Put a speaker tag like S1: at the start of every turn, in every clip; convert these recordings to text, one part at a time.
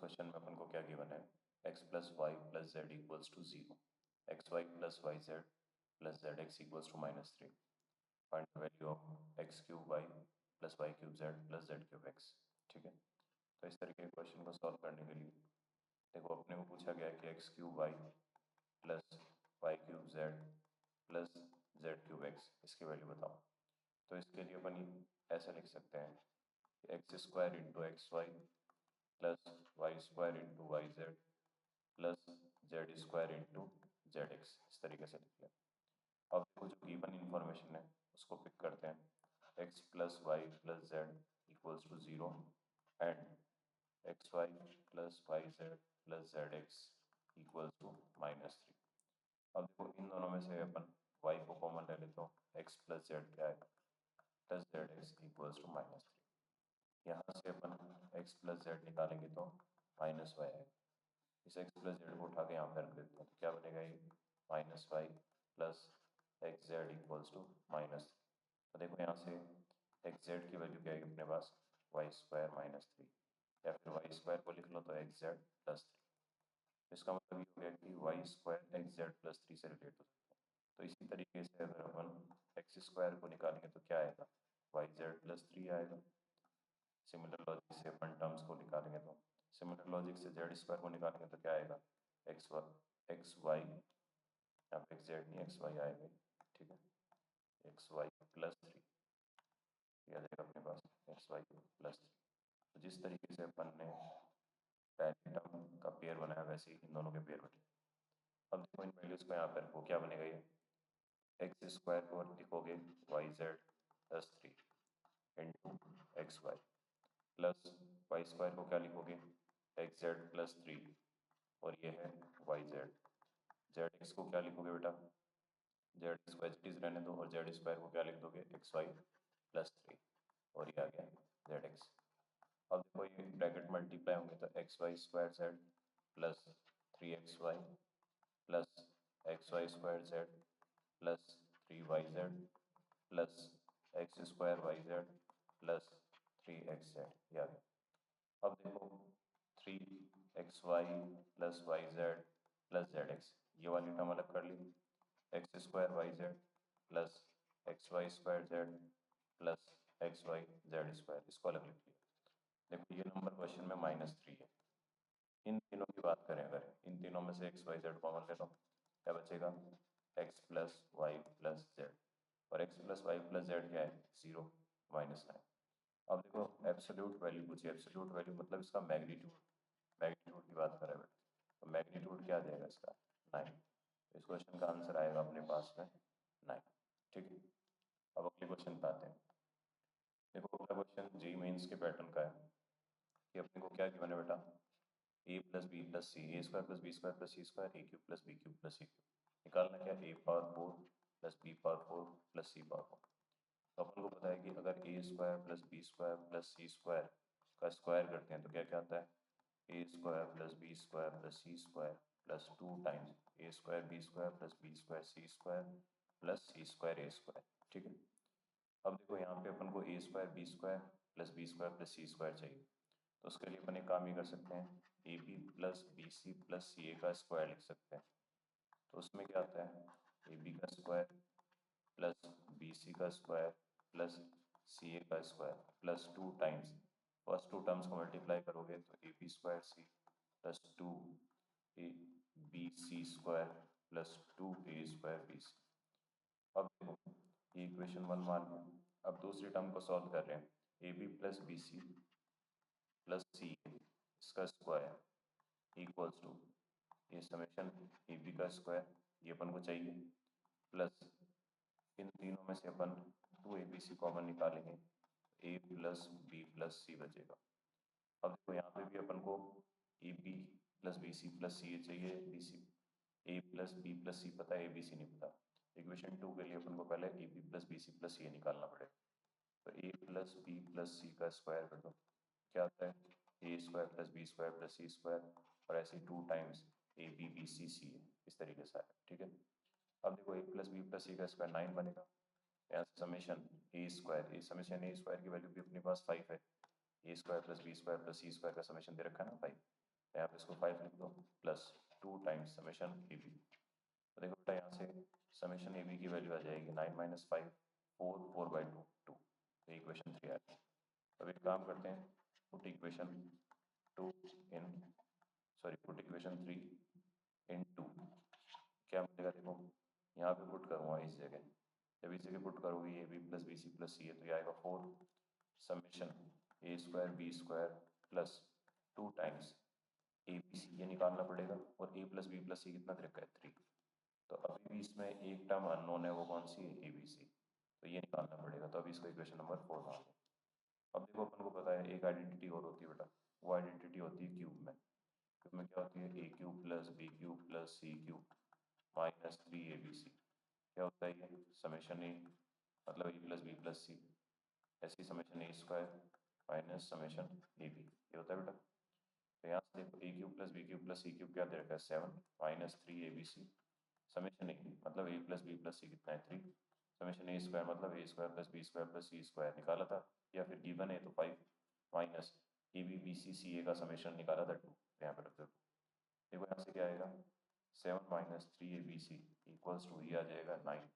S1: Question में अपन को क्या गिवन है, x plus y plus z equals to 0, x y plus y z plus z x equals to -3, find the value of x cube y plus y cube z plus z cube x. ठीक है, तो इस तरीके के question को solve करने के लिए देखो अपने को पूछा गया है कि x cube y plus y cube z plus z cube x, इसकी वैल्यू बताओ। तो इसके लिए अपन ऐसा लिख सकते हैं कि x square into x y plus y square into y z plus z square into z x, इस तरीके से लिख लें। अब देखो जो गिवन इंफॉर्मेशन है उसको पिक करते हैं, x plus y plus z equals to 0 and x y plus y z plus z x equals to -3। अब देखो इन दोनों में से अपन y को कॉमन ले लेते हो, x प्लस जेड क्या है plus z x equals to -3। यहाँ से अपन x प्लस जेड निकालेंगे तो माइनस वाई आएगा। इस x प्लस जेड को उठा के यहाँ पे रख देते हैं तो क्या बनेगा, ये minus y plus x z equals to -3। तो देखो यहाँ से एक्स जेड की वैल्यू क्या है अपने पास, वाई स्क्वायर -3, या फिर वाई स्क्वायर को लिख लो तो एक्स जेड प्लस 3। इसका मतलब ये हो गया कि y square x z plus 3 से रिलेट हो सकता है। तो इसी तरीके से अगर अपन एक्स स्क्वायर को निकालेंगे तो क्या आएगा, वाई जेड प्लस 3 आएगा। सिमिलर लॉजिक से अपन टर्म्स को निकालेंगे तो सिमिलर लॉजिक से जेड स्क्वायर को निकालेंगे तो क्या आएगा, एक्स वाई, यहाँ पे एक्स जेड नहीं एक्स वाई आएगा। ठीक है, एक्स वाई प्लस 3 आ जाएगा अपने पास, एक्स वाई प्लस 3। तो जिस तरीके से अपन ने पहले टर्म का पेयर बनाया वैसे ही इन दोनों के पेयर बने। अब देखो इन वैल्यूज़ को यहाँ पर रखो, क्या बनेगा ये, एक्स स्क्वायर को लिखोगे y z plus 3 into x y plus y square को क्या लिखोगे, एक्स जेड प्लस 3 और ये है वाई जेड। जेड एक्स को क्या लिखोगे बेटा, जेड एक्स को एज इट इज रहने दो और जेड स्क्वायर को क्या लिख दोगे, एक्स वाई प्लस 3 और ये आ गया जेड एक्स। अब देखो ये ब्रैकेट मल्टीप्लाई होंगे तो x y square z plus 3xy plus x y square z plus 3y z plus x square y z plus 3x z, ये आ गया। अब देखो 3xy plus y z plus z x, ये वाली term अलग कर ली, x square y z plus x y square z plus x y z square, इसको अलग लिख लिया। देखो ये नंबर क्वेश्चन में -3 है। इन तीनों की बात करें अगर, इन तीनों में से एक्स वाई जेड कॉमन ले लो, क्या बचेगा, x plus y plus z, और x plus y plus z क्या है, 0 -9। अब देखो एब्सोल्यूट वैल्यू पूछिए, एब्सोल्यूट वैल्यू मतलब इसका मैग्नीट्यूड, मैग्नीट्यूड की बात करें बेटा तो मैग्नीट्यूड क्या आ जाएगा इसका, 9। इस क्वेश्चन का आंसर आएगा अपने पास में 9। ठीक है, अब अगले क्वेश्चन पे आते हैं। देखो अगला क्वेश्चन जी मेंस के पैटर्न का है कि अपने को क्या गिवन है बेटा, a plus b plus c, a square plus b square plus c square, a cube plus b cube plus c cube. निकालना क्या, a power 4 plus b power 4 plus c power 4। तो अपन को पता है कि अगर a square plus b square plus c square का स्क्वायर करते हैं तो क्या क्या आता है, a square plus b square plus c square plus 2 times a square b square plus b square c square plus c square a square. ठीक है, अब देखो यहाँ पे अपन को a square b square plus b square plus c square चाहिए, तो उसके लिए अपन एक काम ही कर सकते हैं, a b plus b c plus c a का स्क्वायर लिख सकते हैं। तो उसमें क्या आता है, ए बी का स्क्वायर प्लस बी सी का स्क्वायर प्लस सी ए का square plus 2 times first 2 terms को मल्टीप्लाई करोगे तो a b square c plus 2 a b c square plus 2 a square b c. अब देखो ये इक्वेशन 1 मान लो, अब दूसरी टर्म को सॉल्व कर रहे हैं, a b plus b c plus c इसका स्क्वायर इक्वल्स टू ये समेशन ए बी का स्क्वायर, ये अपन को चाहिए, प्लस इन तीनों में से अपन 2abc कॉमन निकालेंगे, a plus b plus c बचेगा। अब देखो यहाँ पे भी अपन को a b plus b c plus c चाहिए, b c a plus b plus c पता है, ए बी सी नहीं पता। इक्वेशन 2 के लिए अपन को पहले a b plus b c plus c निकालना पड़ेगा। तो a plus b plus c का स्क्वायर कर दो, क्या आता है, a square plus b square plus c square और ऐसे 2 times a b b c c है, इस तरीके से आया। ठीक है, अब देखो a plus b plus c का स्क्वायर 9 बनेगा, यहाँ से summation a square, a summation a square की वैल्यू भी अपने पास 5 है, a square plus b square plus c square का समेशन दे रखा है ना 5। यहाँ पे इसको 5 लिख दो plus 2 times summation a b. तो देखो बेटा यहाँ से समेशन ए बी की वैल्यू आ जाएगी 9 माइनस 5 4 4/2 2। तो इक्वेशन 3 आ गई। अब एक काम करते हैं, put equation 2 in put equation 3 इन 2। क्या मिलेगा देखो, यहाँ पे पुट करूँगा इस जगह, जब इस जगह पुट करोगे a b plus b c plus c है तो ये आएगा 4 summation a square b square plus 2 times a b c, ये निकालना पड़ेगा। और a plus b plus c कितना दे रखा है 3। तो अभी भी इसमें एक टर्म अननोन है, वो कौन सी है ए बी सी, तो ये निकालना पड़ेगा। तो अभी इसको इक्वेशन नंबर 4 मान लें। अब देखो अपन को पता है एक आइडेंटिटी और होती है बेटा, वो आइडेंटिटी होती है क्यूब में। क्यूब में क्या होती है a cube plus b cube plus c cube minus 3 ABC। क्या होता है ये समेशन ए मतलब a plus b plus c, ऐसी summation a square minus summation a b, ये होता है बेटा। तो यहाँ से देखो a cube plus b cube plus c cube क्या दे रखा है 7 माइनस 3 ABC समेशन ए मतलब a plus b plus c कितना है 3 समेशन ए स्क्वायर मतलब a square plus b square plus c square निकाला था, या फिर गिवन है तो 5 minus a b b c c a का समेशन निकाला था 2। यहाँ पर रख दो। देखो यहाँ से क्या आएगा 7 माइनस 3 ABC इक्वल्स टू ये आ जाएगा 9।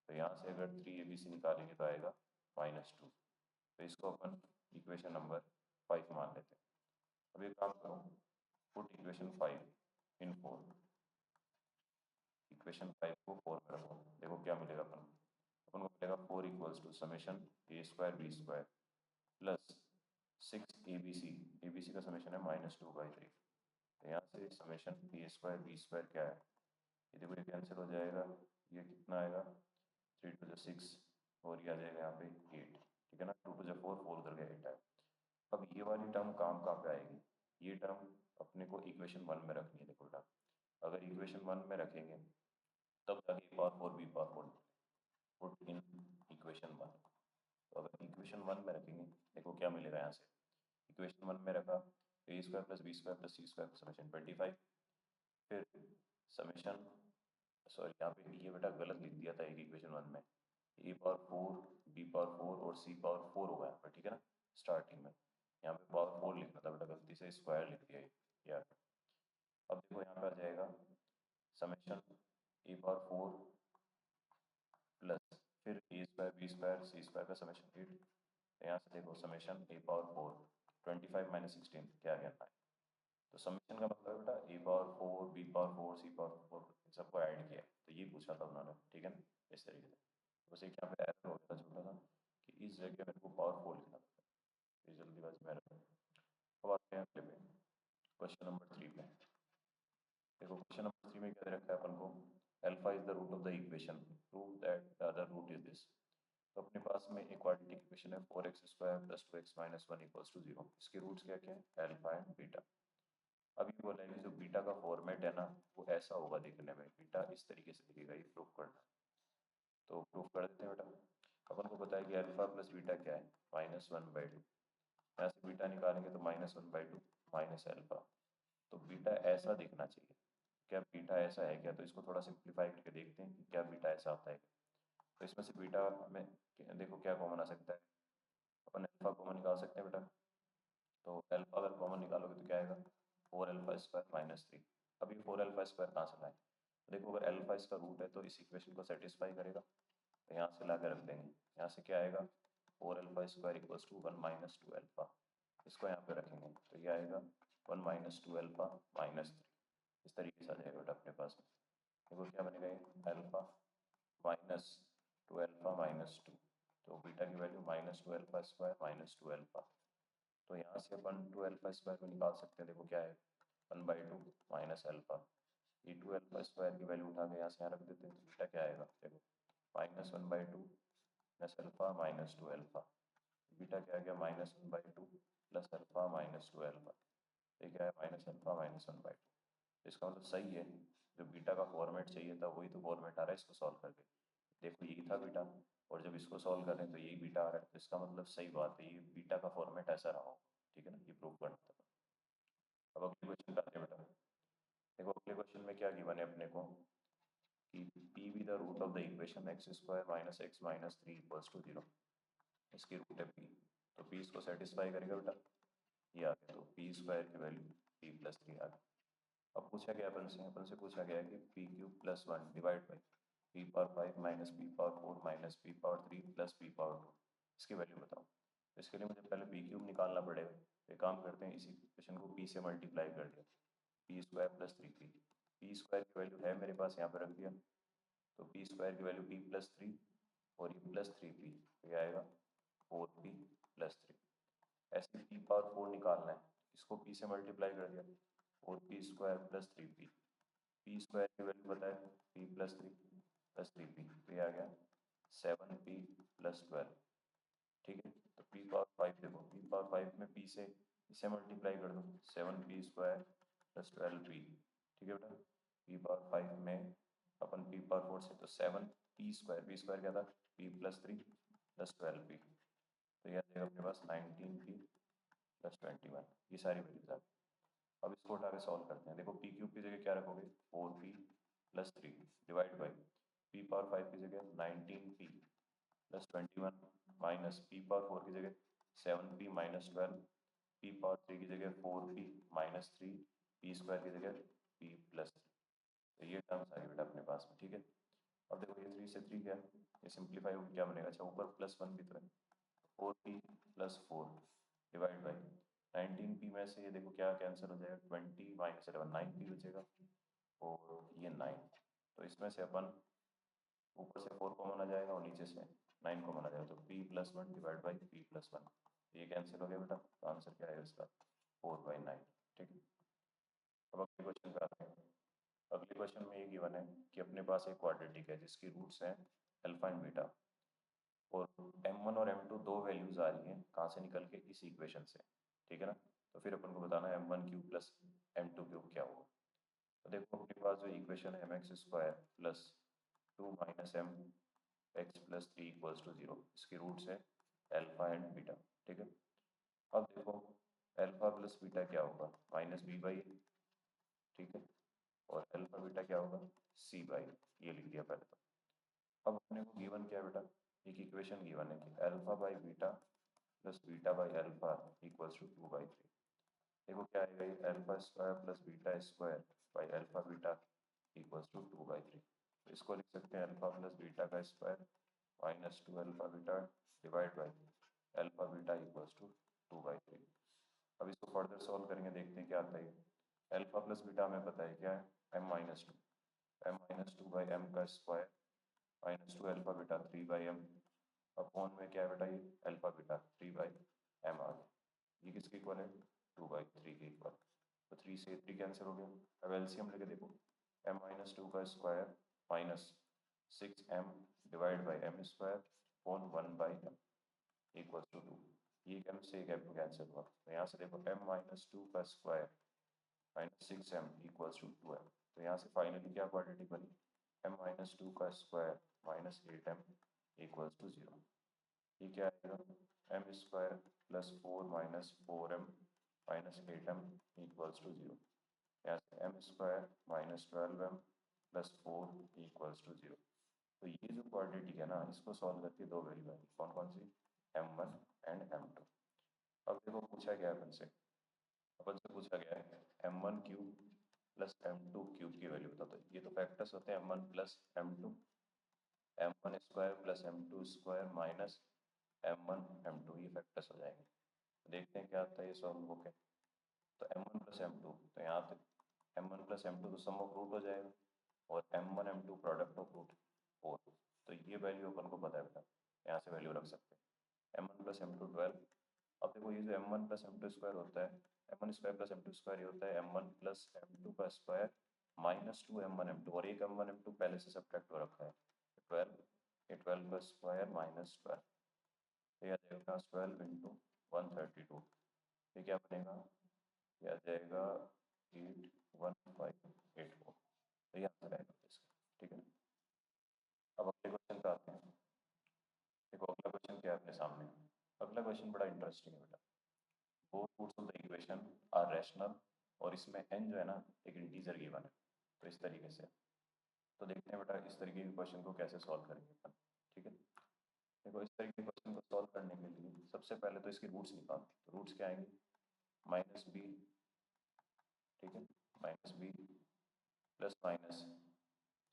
S1: तो यहाँ से अगर 3 ABC निकालेंगे तो आएगा -2। तो इसको अपन इक्वेशन नंबर 5 मान लेते हैं। अब एक काम करो, पुट इक्वेशन 5 इन 4। इक्वेशन 5 को 4 में रखो, देखो क्या मिलेगा अपन को मिलेगा 4 equals to summation a square b square plus 6 ABC, ABC का समेशन है -2/3। तो यहाँ से summation a square b square क्या है, ये देखो ये कैंसिल हो जाएगा, ये कितना आएगा 3 2 6 और ये आ जाएगा यहाँ पे 8, ठीक है ना। 2 2 4 4 उधर गया 8 है। अब ये वाली टर्म काम कहाँ पे आएगी, ये टर्म अपने को इक्वेशन 1 में रखनी है। देखो बेटा अगर इक्वेशन 1 में रखेंगे तब जाके a power 4 b power 4 put in equation 1। तो अगर इक्वेशन 1 में रखेंगे देखो क्या मिलेगा, यहाँ से इक्वेशन 1 में रखा a square plus b square plus c square summation 25, फिर समेशन यहाँ पे ये बेटा गलत लिख दिया था एक इक्वेशन 1 में, ए पावर 4 बी पावर 4 और सी पावर 4 होगा यहाँ पर, ठीक है ना। स्टार्टिंग में यहाँ पे पावर 4 लिखना था बेटा, गलती से स्क्वायर लिख दिया यार। अब देखो यहाँ पे आ जाएगा समेशन ए पावर 4 प्लस फिर ए square b square c square का समेशन 8। तो यहाँ से देखो समेशन ए पावर 4 25 माइनस 16 क्या आ गया 9। तो समेशन का मतलब है बेटा ए पावर 4 बी पावर 4 सी पावर 4 इन सबको ऐड किया है, तो ये पूछा था उन्होंने, ठीक है ना। इस तरीके से बस एक यहाँ पे एरर हो गया था छोटा सा कि इस जगह मेरे को पावर 4 लिखना था, ये जल्दीबाजी में एरर। अब आते हैं अगले पे क्वेश्चन नंबर 3 पे। देखो क्वेश्चन नंबर 3 में क्या दे रखा है अपन को, alpha is the root of the equation, prove that the other root is this. तो अपने पास में एक क्वाड्रेटिक इक्वेशन है 4x square plus 2x minus 1 equals to 0। इसके रूट्स क्या क्या है अल्फा एंड बीटा। अब ये बोला है कि जो बीटा का फॉर्मेट है ना वो ऐसा होगा दिखने में, बीटा इस तरीके से दिखेगा, ये प्रूफ करना। तो प्रूफ कर देते हैं बेटा। अपन को पता है कि अल्फा प्लस बीटा क्या है -1/2। यहाँ से बीटा निकालेंगे तो -1/2 माइनस अल्फा। तो बीटा ऐसा दिखना चाहिए। क्या बीटा ऐसा है क्या, तो इसको थोड़ा सिंप्लीफाई करके देखते हैं कि क्या बीटा ऐसा आता है। तो इसमें से बीटा में देखो क्या कॉमन आ सकता है, अपन अल्फा कॉमन निकाल सकते हैं बेटा। तो अल्फा अगर कॉमन निकालोगे तो क्या आएगा 4 अल्फा स्क्वायर माइनस 3। अब ये 4 अल्फा स्क्वायर कहाँ से लाए, देखो अगर अल्फा इसका रूट है तो इस इक्वेशन को सेटिस्फाई करेगा। तो यहाँ से ला के रख देंगे, यहाँ से क्या आएगा 4 alpha square equals to 1 minus 2 alpha. इसको यहाँ पे रखेंगे तो ये आएगा 1 माइनस 2 अल्फा माइनस 3। इस तरीके से आ जाएगा बेटा अपने पास में। देखो क्या बनेगा ये अल्फा माइनस 2 अल्फा माइनस 2। तो बीटा की वैल्यू -2 अल्फा स्क्वायर -2 अल्फा। तो यहाँ से अपन 2 अल्फा स्क्वायर को निकाल सकते हैं। देखो क्या है 1/2 माइनस अल्फा। ये 2 अल्फा स्क्वायर की वैल्यू उठा के यहाँ से यहाँ रख देते हैं तो बीटा क्या आएगा देखो -1/2 प्लस अल्फा -2 अल्फा। बीटा क्या आ गया -1/2 प्लस अल्फा -2 अल्फा। ये क्या है -अल्फा -1/2। इसका मतलब सही है, जो बीटा का फॉर्मेट चाहिए था वही तो फॉर्मेट आ रहा है इसको सॉल्व करके। देखो यही था बीटा, और जब इसको सॉल्व कर रहे हैं तो यही बीटा आ रहा है, तो इसका मतलब सही बात है, ये बीटा का फॉर्मेट ऐसा रहा हो, ठीक है ना, ये प्रूव करना था। अब अगले क्वेश्चन पे आते हैं बेटा। देखो अगले क्वेश्चन में क्या गिवन है अपने को कि p be the root of the equation x square minus x minus 3 equals to 0। इसकी रूट है p, तो p इसको सेटिस्फाई करेगा बेटा, ये आ गया। तो p स्क्वायर की वैल्यू पी प्लस 3 आ गया। अब पूछा गया अपन से पूछा गया कि P cube plus 1 divide by P power 5 minus P power 4 minus P power 3 plus P power 2, इसकी वैल्यू बताओ। तो इसके लिए मुझे पहले पी क्यूब निकालना पड़ेगा। तो एक काम करते हैं, इसी क्वेश्चन को पी से मल्टीप्लाई कर दिया, P square plus 3 P square की वैल्यू है मेरे पास, यहाँ पर रख दिया। तो पी स्क्वायर की वैल्यू पी प्लस 3 और ये प्लस 3 पी, तो ये आएगा 4 पी प्लस 3। ऐसे पी पावर 4 निकालना है, इसको पी से मल्टीप्लाई कर दिया, 4 P square plus 3 P. P square की वैल्यू बताए पी प्लस 3 प्लस 3 पी, तो ये आ गया 7 पी प्लस 12। ठीक है, तो पी पावर 5 देखो, पी पावर 5 में पी से इसे मल्टीप्लाई कर दो, 7 पी स्क्वायर प्लस 12 पी। ठीक है बेटा, पी पावर 5 में अपन पी पावर 4 से, तो 7 पी स्क्वायर क्या था, पी प्लस 3 प्लस 12 पी, तो यह देगा अपने पास 19 पी प्लस 21। ये सारी वैल्यूज आ गई। अब इसको उठा के सॉल्व करते हैं। देखो पी क्यूब की जगह क्या रखोगे, 4 P plus 3 divide by P power 5 की जगह 19 P plus 21 minus P power 4 की जगह 7 पी माइनस 12, पी पावर 3 की जगह 4 पी माइनस 3, पी स्क्वायर की जगह पी प्लस 3। तो ये टर्म्स आ गई बेटा अपने पास में। ठीक है, अब देखो ये 3 से 3 क्या है, ये सिंप्लीफाई होकर क्या बनेगा, अच्छा ऊपर प्लस 1 भी तो है, 4 P plus 4 divide by 19 P में से ये देखो क्या कैंसिल हो जाएगा, 20 माइनस 11 9 पी बचेगा और ये 9। तो इसमें से अपन ऊपर से 4 कॉमन आ जाएगा और नीचे से 9 कॉमन आ जाएगा, तो P plus 1 divide by P plus 1, ये कैंसिल हो गया बेटा। तो आंसर क्या आएगा इसका, 4/9। ठीक है, अब अगले क्वेश्चन पे आते हैं। अगले क्वेश्चन में ये गिवन है कि अपने पास एक क्वाड्रेटिक है जिसकी रूट्स हैं अल्फा एंड बीटा, और m1 और m2 दो वैल्यूज आ रही हैं, कहाँ से निकल के, इस इक्वेशन से। ठीक है ना, तो फिर अपन को बताना है m1 cube plus m2 cube क्या होगा। तो देखो अपने पास जो इक्वेशन है mx square plus 2 minus m x plus 3 equals to 0, इसकी रूट्स है अल्फा एंड बीटा। ठीक है, अब देखो अल्फा प्लस बीटा क्या होगा, माइनस बी बाई, ठीक है, और अल्फा बीटा क्या होगा, सी बाई, ये लिख दिया पहले। तो अब अपने को गिवन क्या है बेटा, एक इक्वेशन गिवन है कि alpha by beta plus beta by alpha equals to 2/3। देखो क्या आएगा, ये alpha square plus beta square by alpha beta equals to 2/3। तो इसको लिख सकते हैं अल्फा प्लस बीटा का square minus 2 alpha beta divide by alpha beta equals to 2/3। अब इसको फर्दर सॉल्व करेंगे, देखते हैं क्या आता है। अल्फा प्लस बीटा हमें पता है क्या है, m-2 बाई एम का square minus 2 alpha beta 3/m upon में क्या है बेटा, ये अल्फा बीटा 3/m आ गया। ये किसके इक्वल है, 2/3 के इक्वल। तो 3 से 3 कैंसिल हो गया। अब एलसीएम लेके देखो, m-2 का square minus 6m divide by m square upon 1/m equals to 2। ये m से एक m कैंसिल हुआ, तो यहाँ से देखो m-2 का square minus 6m equals to 2m। तो यहाँ से फाइनली क्या क्वाड्रेटिक बनी, m-2 का square minus 8m equals to 0। ये क्या आएगा, m square plus 4 minus 4m minus 8m equals to 0। यहाँ से m square minus 12m plus 4 equals to 0। तो ये जो क्वाड्रेटिक है ना, इसको सॉल्व करके दो वैल्यू आएगी, कौन कौन सी, m1 एंड m2। अब देखो पूछा गया अपन से पूछा गया है m1 cube plus m2 cube की वैल्यू बता दो। ये तो फैक्टर्स होते हैं m1 plus m2, m1 square plus m2 square minus m1 m2, ये फैक्टर्स हो जाएंगे। देखते हैं क्या आता है ये सॉल्व होके। तो m1 प्लस m2, तो यहाँ तक m1 प्लस m2 तो सम ऑफ रूट हो जाएगा, और m1 m2 product of root 4। तो ये वैल्यू अपन को पता है बेटा, यहाँ से वैल्यू रख सकते हैं, m1 प्लस m2 12। अब देखो ये जो m1 प्लस m2 स्क्वायर होता है, m1 square plus m2 square, ये होता है m1 प्लस m2 का स्क्वायर माइनस 2 m1 m2, और एक m1 m2 पहले से सब्ट्रैक्ट हो रखा है, 12, ये 12 का स्क्वायर माइनस 12, तो यह आ जाएगा 12 इंटू 132। ये क्या बनेगा, यह आ जाएगा 81584। तो ये आंसर आएगा इसका। ठीक है, अब अगले क्वेश्चन पे आते हैं। देखो अगला क्वेश्चन क्या है अपने सामने, अगला क्वेश्चन बड़ा इंटरेस्टिंग है बेटा। Both roots of the equation are rational, और इसमें n जो है ना एक इंटीजर गिवन है, तो इस तरीके से। तो देखते हैं बेटा इस तरीके के क्वेश्चन को कैसे सॉल्व करेंगे अपन। ठीक है, देखो इस तरीके के क्वेश्चन को सॉल्व करने के लिए सबसे पहले तो इसके रूट्स निकालो। तो रूट्स क्या आएंगे, माइनस बी ठीक है, minus b plus minus,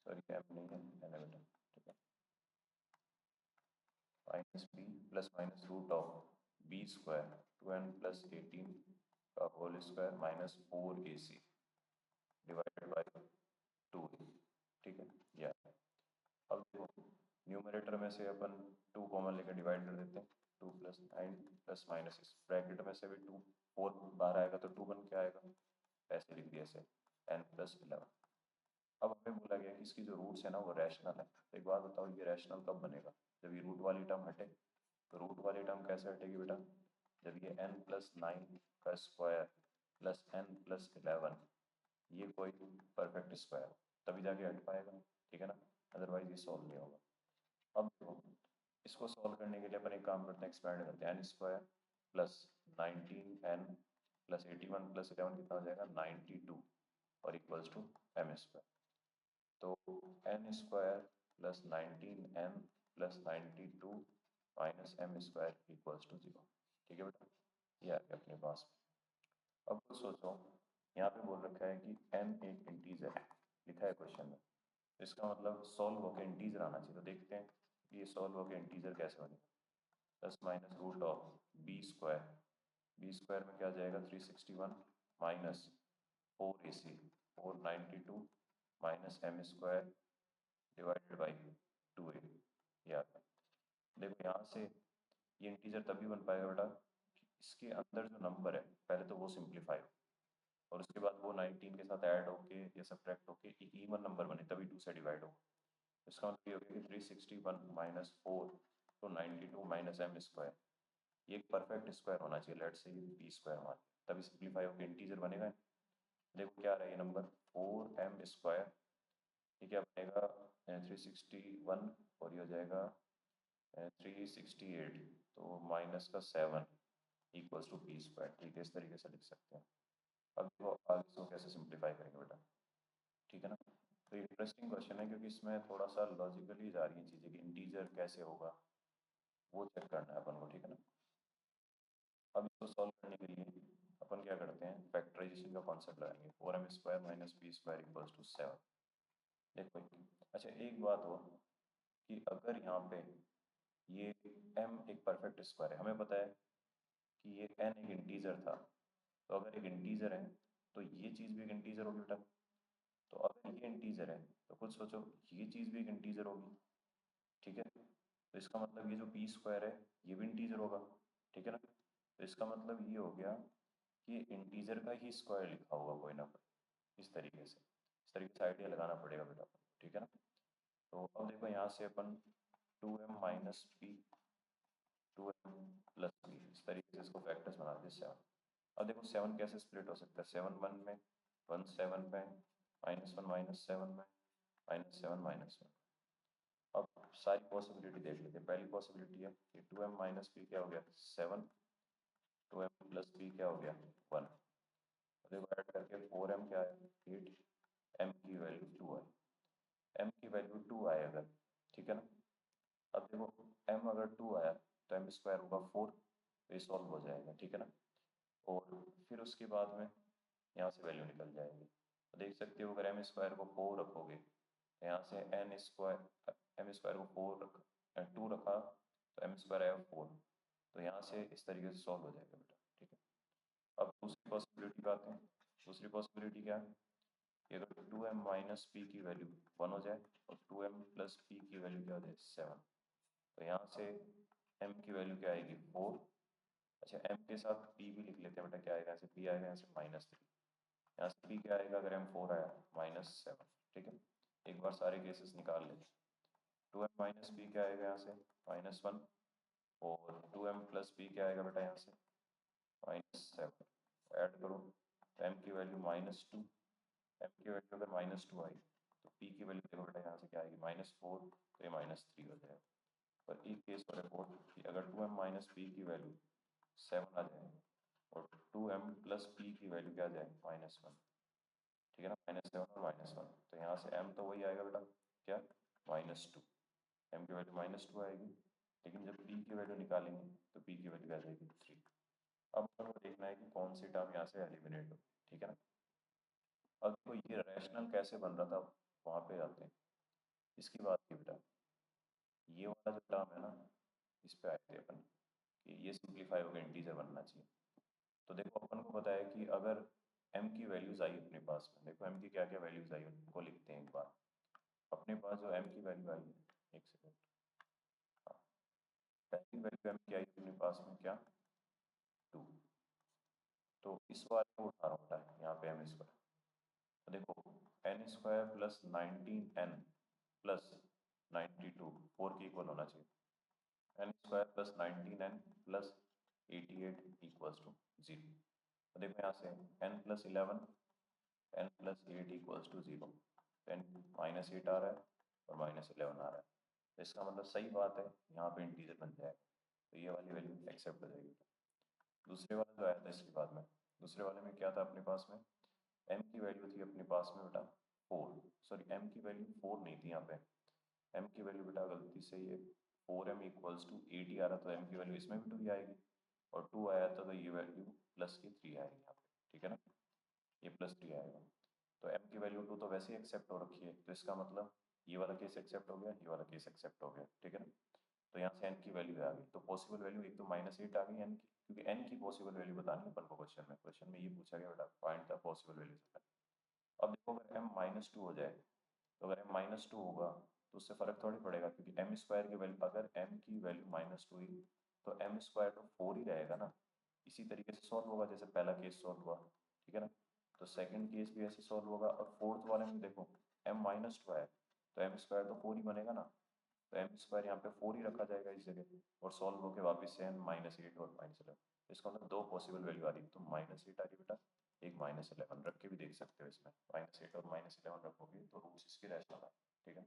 S1: sorry m नहीं है, एन है बेटा, ठीक है, minus b plus minus root of b square 2n plus 18 का whole square minus 4ac divided by 2a, ठीक है। या अब देखो न्यूमरेटर में से अपन 2 कॉमन लेकर डिवाइड कर देते हैं, 2 प्लस 9 प्लस माइनस इस ब्रैकेट में से भी 2 4 बाहर आएगा तो 2 बन के आएगा, ऐसे लिख दिया इसे n प्लस 11। अब हमें बोला गया कि इसकी जो रूट्स है ना वो रैशनल है। तो एक बात बताओ ये रैशनल कब बनेगा, जब ये रूट वाली टर्म हटे। तो रूट वाली टर्म कैसे हटेगी बेटा, जब ये n प्लस 9 का स्क्वायर प्लस n प्लस 11 ये कोई परफेक्ट स्क्वायर तभी जाके हट पाएगा, ठीक है ना, अदरवाइज ये सॉल्व नहीं होगा। अब देखो इसको सॉल्व करने के लिए अपन एक काम करते हैं, एक्सपैंड करते हैं, n square plus 19n plus 81 plus 11 कितना हो जाएगा 92 और इक्वल्स टू एम स्क्वायर। तो n square plus 19n plus 92 minus m square equals to 0, ठीक है बेटा, ये आ गया अपने पास। अब कुछ सोचो, यहाँ पे बोल रखा है कि n एक इंटीजर है, लिखा है क्वेश्चन में, इसका मतलब सॉल्व होकर इंटीजर आना चाहिए। तो देखते हैं कि ये सॉल्व होकर इंटीजर कैसे बनेगा। Plus minus root of b square में क्या जाएगा 361 minus 4ac 492 minus m square divided by 2a, ये आता है। देखो यहाँ से ये इंटीजर तभी बन पाएगा बेटा इसके अंदर जो नंबर है पहले तो वो सिंप्लीफाई हो और उसके बाद वो 19 के साथ ऐड होके या सब्ट्रैक्ट होके एक इवन नंबर बने तभी 2 से डिवाइड हो। इसका मतलब ये हो गया कि 361 माइनस 4 तो 92 माइनस एम स्क्वायर, ये एक परफेक्ट स्क्वायर होना चाहिए, लेट्स से ये बी स्क्वायर मान, तभी सिंप्लीफाई होकर इंटीजर बनेगा। देखो क्या रहा है ये नंबर 4m स्क्वायर, ये क्या बनेगा 361 और ये हो जाएगा 368, तो माइनस का 7 इक्वल्स टू बी स्क्वायर, ठीक है, इस तरीके से लिख सकते हैं। अब देखो आगे इसको कैसे सिंप्लीफाई करेंगे बेटा, ठीक है ना। तो इंटरेस्टिंग क्वेश्चन है क्योंकि इसमें थोड़ा सा लॉजिकली जा रही है चीज़ें कि इंटीजर कैसे होगा वो चेक करना है अपन को, ठीक है ना। अब इसको सॉल्व करने के लिए अपन क्या करते हैं, फैक्टराइजेशन का कॉन्सेप्ट लगाएंगे, 4m square minus b square equals to 7। देखो अच्छा एक बात हो कि अगर यहाँ पे ये m एक परफेक्ट स्क्वायर है, हमें पता है कि ये n एक इंटीजर था, तो अगर एक इंटीजर है तो ये चीज़ भी एक इंटीजर होगी बेटा। तो अगर ये इंटीजर है तो खुद सोचो ये चीज़ भी एक इंटीजर होगी, ठीक है। तो इसका मतलब ये जो बी स्क्वायर है ये भी इंटीजर होगा, ठीक है ना। तो इसका मतलब ये हो गया कि इंटीजर का ही स्क्वायर लिखा होगा कोई ना कोई, इस तरीके से आइडिया लगाना पड़ेगा बेटा, ठीक है ना। तो अब देखो यहाँ से अपन 2m minus P 2m plus P इस तरीके से इसको फैक्टर्स बना दें 7। अब देखो 7 कैसे स्प्लिट हो सकता है, 7 1 में, 1 7 में, -1 -7 में, -7 -1। अब सारी पॉसिबिलिटी देख लेते हैं। पहली पॉसिबिलिटी है कि 2m माइनस पी क्या हो गया 7, 2m प्लस पी क्या हो गया 1। देखो ऐड करके 4m क्या है 8, m की वैल्यू 2 है, m की वैल्यू 2 आए अगर, ठीक है ना। अब देखो m अगर 2 आया तो m स्क्वायर होगा 4, तो ये सॉल्व हो जाएगा, ठीक है ना। और फिर उसके बाद में यहाँ से वैल्यू निकल जाएगी। तो देख सकते हो अगर m स्क्वायर को 4 रखोगे तो यहाँ से n स्क्वायर m स्क्वायर को 2 रखा तो m स्क्वायर आया 4, तो यहाँ से इस तरीके से सॉल्व हो जाएगा बेटा, ठीक है। अब दूसरी पॉसिबिलिटी पे आते हैं। दूसरी पॉसिबिलिटी क्या है कि अगर 2m माइनस पी की वैल्यू 1 हो जाए और 2m प्लस पी की वैल्यू क्या हो जाए 7, तो यहाँ से m की वैल्यू क्या आएगी 4। अच्छा m के साथ p भी लिख लेते हैं बेटा, क्या आएगा यहाँ से p आएगा यहाँ से -3, यहाँ से p क्या आएगा अगर m 4 आया -7, ठीक है। एक बार सारे केसेस निकाल लेते हैं। 2m माइनस पी क्या आएगा यहाँ से -1 और 2m प्लस पी क्या आएगा बेटा यहाँ से -7, ऐड करो तो m की वैल्यू -2, m की वैल्यू अगर -2 आई तो p की वैल्यू देखो बेटा यहाँ से क्या आएगी -4, तो ये -3 हो जाएगा। पर एक केस और रिपोर्ट कि अगर 2m माइनस पी की वैल्यू 7 आ जाए और 2m प्लस पी की वैल्यू क्या आ जाए -1, ठीक है ना, -7 और -1, तो यहाँ से m तो वही आएगा बेटा क्या -2, m की वैल्यू -2 आएगी, लेकिन जब p की वैल्यू निकालेंगे तो p की वैल्यू आ जाएगी 3। अब अपन को देखना है कि कौन सी टर्म यहाँ से एलिमिनेट हो, ठीक है ना। अब देखो ये रैशनल कैसे बन रहा था, वहाँ पे आते हैं। इसकी बात की बेटा, ये वाला जो टर्म है ना, इस पे आए थे अपन कि ये सिंप्लीफाई होकर इंटीजर बनना चाहिए। तो देखो अपन को पता है कि अगर m की वैल्यूज आई अपने पास में, देखो m की क्या क्या वैल्यूज आई उनको लिखते हैं एक बार। अपने पास जो m की वैल्यू आई है, एक सेकेंड, हाँ, पहली वैल्यू m की आई अपने पास में क्या, 2। तो इस बार को उठा रहा होता है यहाँ पे m स्क्वायर। तो देखो n square plus 19n plus 92 4 के इक्वल होना चाहिए। n square plus 19n plus 88 equals to 0। तो देखो यहाँ से n plus 11 n plus 8 equals to 0। n minus 8 आ रहा है और माइनस 11 आ रहा है। तो इसका मतलब सही बात है, यहाँ पे इंटीजर बन जाएगा। तो ये वाली वैल्यू एक्सेप्ट हो जाएगी। दूसरे वाला जो आया था इसके बाद में, दूसरे वाले में क्या था अपने पास में, m की वैल्यू थी अपने पास में बेटा 4, सॉरी m की वैल्यू 4 नहीं थी यहाँ पे, m की वैल्यू बेटा गलती से ये 4m इक्वल्स टू 8 ही आ रहा, तो m की वैल्यू इसमें भी 2 ही आएगी, और 2 आया था तो ये वैल्यू प्लस की 3 आएगी यहाँ पे, ठीक है ना, ये प्लस 3 आएगा। तो m की वैल्यू 2 तो वैसे ही एक्सेप्ट हो रखी है, तो इसका मतलब ये वाला केस एक्सेप्ट हो गया, ये वाला केस एक्सेप्ट हो गया, ठीक है ना। तो यहाँ से n की वैल्यू आ गई, तो पॉसिबल वैल्यू एक तो -8 आ गई n की, क्योंकि n की पॉसिबल वैल्यू बतानी है अपन को क्वेश्चन में ये पूछा गया बेटा, फाइंड द पॉसिबल वैल्यूज। अब देखो अगर m -2 हो जाए, तो अगर m -2 होगा तो उससे फर्क थोड़ी पड़ेगा, क्योंकि m स्क्वायर की वैल्यू, अगर m की वैल्यू -2 हुई तो m स्क्वायर तो 4 ही रहेगा ना। इसी तरीके से सॉल्व होगा जैसे पहला केस सॉल्व हुआ, ठीक है ना। तो सेकंड केस भी ऐसे सॉल्व होगा, और फोर्थ वाले में देखो m -2 है तो m स्क्वायर तो 4 ही बनेगा ना। तो m स्क्वायर यहाँ पे 4 ही रखा जाएगा इस जगह, और सॉल्व होकर वापस से n -8 और -11। इसका मतलब दो पॉसिबल वैल्यू आ रही है, तो -8 आ रही बेटा, एक -11 रख के भी देख सकते हो। इसमें -8 और -11 रखोगे तो रूट्स इसके रैशनल है, ठीक है।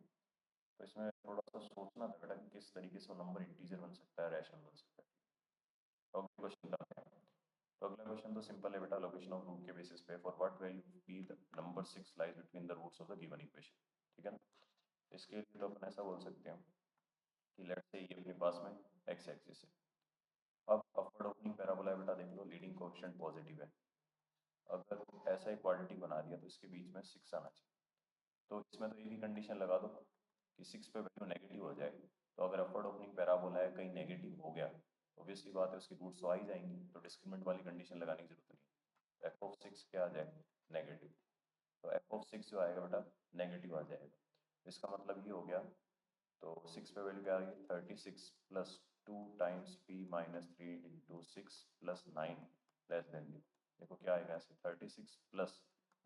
S1: तो इसमें थोड़ा सा सोचना था बेटा कि किस तरीके से नंबर इंटीजर बन सकता है, रैशनल बन सकता है। तो अगले क्वेश्चन पे आते हैं। तो अगला क्वेश्चन तो सिंपल है बेटा, लोकेशन ऑफ रूट के बेसिस पे for what value be the number 6 lies between the roots of the given equation, ठीक है ना। इसके लिए तो अपन ऐसा बोल सकते हैं कि लेट्स से ये अपने पास में x एक्सिस है। अब अपवर्ड ओपनिंग पैराबोला बेटा देख लो, लीडिंग कोएफिशिएंट पॉजिटिव है। अगर ऐसा एक क्वाड्रेटिक बना दिया तो इसके बीच में 6 आना चाहिए। तो इसमें तो एक ही कंडीशन लगा दो कि 6 पे वैल्यू नेगेटिव हो जाए। तो अगर अपवर्ड ओपनिंग पैराबोला है कहीं नेगेटिव हो गया, ऑब्वियसली बात है उसकी रूट्स तो आ ही जाएंगी, तो डिस्क्रिमिनेंट वाली कंडीशन लगाने की जरूरत नहीं। एफ ऑफ 6 क्या आ जाए, नेगेटिव। तो एफ ऑफ 6 जो आएगा बेटा नेगेटिव आ जाएगा। इसका मतलब ये हो गया, तो 6 पे वैल्यू क्या आ गई, 36 plus 2 times p minus 3 into 6 plus 9 less than 0। देखो क्या आएगा ऐसे, 36 plus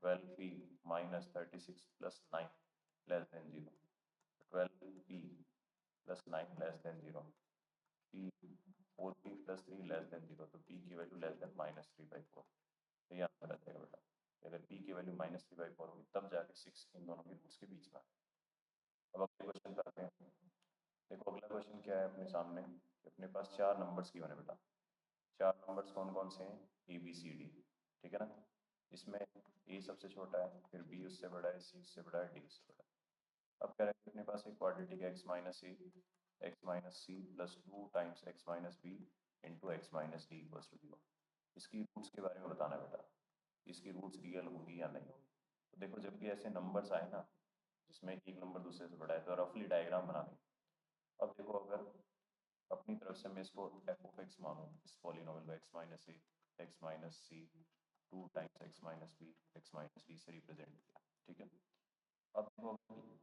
S1: 12p minus 36 plus 9 less than 0। 12p plus 9 less than 0, p 4p plus 3 less than 0, तो p की वैल्यू लेस देन -3/4। तो ये आंसर आ जाएगा बेटा। अगर p की वैल्यू -3/4 होगी तब जाके 6 इन दोनों के रूट्स के बीच में। अब अगले क्वेश्चन पे आते हैं। देखो अगला क्वेश्चन क्या है अपने सामने, अपने पास 4 नंबर्स गिवन है बेटा। 4 नंबर्स कौन कौन से हैं, ए बी सी डी, ठीक है ना। इसमें ए सबसे छोटा है, फिर बी उससे बड़ा है, सी उससे बड़ा है, डी उससे बड़ा है। अब कह रहे हैं अपने पास एक quadratic x minus a x minus c plus 2 times x minus b into x minus d equals to 0। इसकी रूट्स के बारे में बताना बेटा, इसकी रूट्स रियल होगी या नहीं होगी। तो देखो जब भी ऐसे नंबर्स आए ना जिसमें एक नंबर दूसरे से बड़ा है, तो रफली डायग्राम बना दें। अब देखो अगर अपनी तरफ से मैं इसको एफ ऑफ एक्स मानूँ, इस पॉलिनोमियल को x minus a x minus c 2 times x minus b x minus d से रिप्रेजेंट किया, ठीक है। अब देखो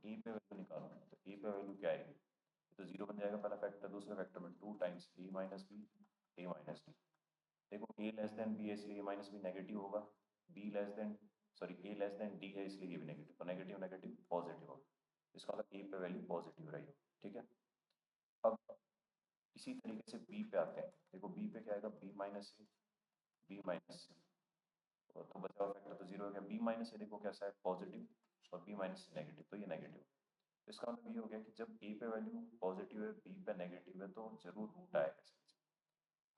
S1: ए पे वैल्यू निकालो, तो ए पे वैल्यू क्या आएगी, तो 0 बन जाएगा पहला फैक्टर, दूसरे फैक्टर में 2 टाइम्स ए माइनस बी ए माइनस डी। देखो ए लेस देन बी है इसलिए ए माइनस बी नेगेटिव होगा, be less than sorry A less then D है इसलिए ये भी नेगेटिव, तो नेगेटिव नेगेटिव पॉजिटिव होगा। इसका मतलब ए पे वैल्यू पॉजिटिव रही हो, ठीक है। अब इसी तरीके से बी पे आते हैं। देखो बी पे क्या आएगा, b minus a b minus c, तो बचा हुआ फैक्टर तो 0 हो गया। बी माइनस ए देखो कैसा है, पॉजिटिव, और बी माइनस नेगेटिव, तो ये नेगेटिव। इसका मतलब ये हो गया कि जब ए पे वैल्यू पॉजिटिव है बी पे नेगेटिव है तो जरूर रूट आएगा।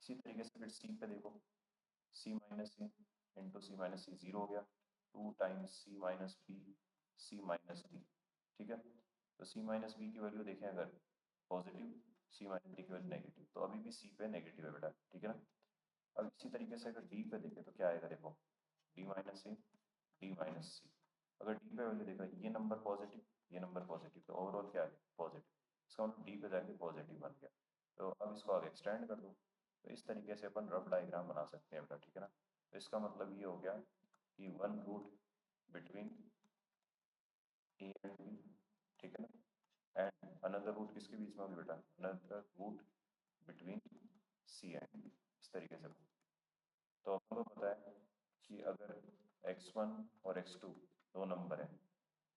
S1: इसी तरीके से फिर सी पे देखो, c minus c into c minus c 0 हो गया, 2 times c minus b c minus d, ठीक है। तो सी माइनस बी की वैल्यू देखें अगर पॉजिटिव, सी माइनस डी की वैल्यू नेगेटिव, तो अभी भी सी पे नेगेटिव है बेटा, ठीक है ना। अब इसी तरीके से अगर डी पे देखें तो क्या आएगा, देखो d minus c d minus c, अगर डी पे वैल्यू देखा ये नंबर पॉजिटिव, ये नंबर पॉजिटिव, तो ओवरऑल क्या है पॉजिटिव, इसका मतलब डी पे जाके पॉजिटिव बन गया। तो अब इसको आगे एक्सटेंड कर दो, तो इस तरीके से अपन रफ डायग्राम बना सकते हैं बेटा, ठीक है ना। तो इसका मतलब ये हो गया कि one root between a and b, ठीक है ना, एंड अनदर रूट किसके बीच में होगी बेटा, another root between c and b, इस तरीके से। तो अपन को पता है कि अगर x1 और x2 दो नंबर हैं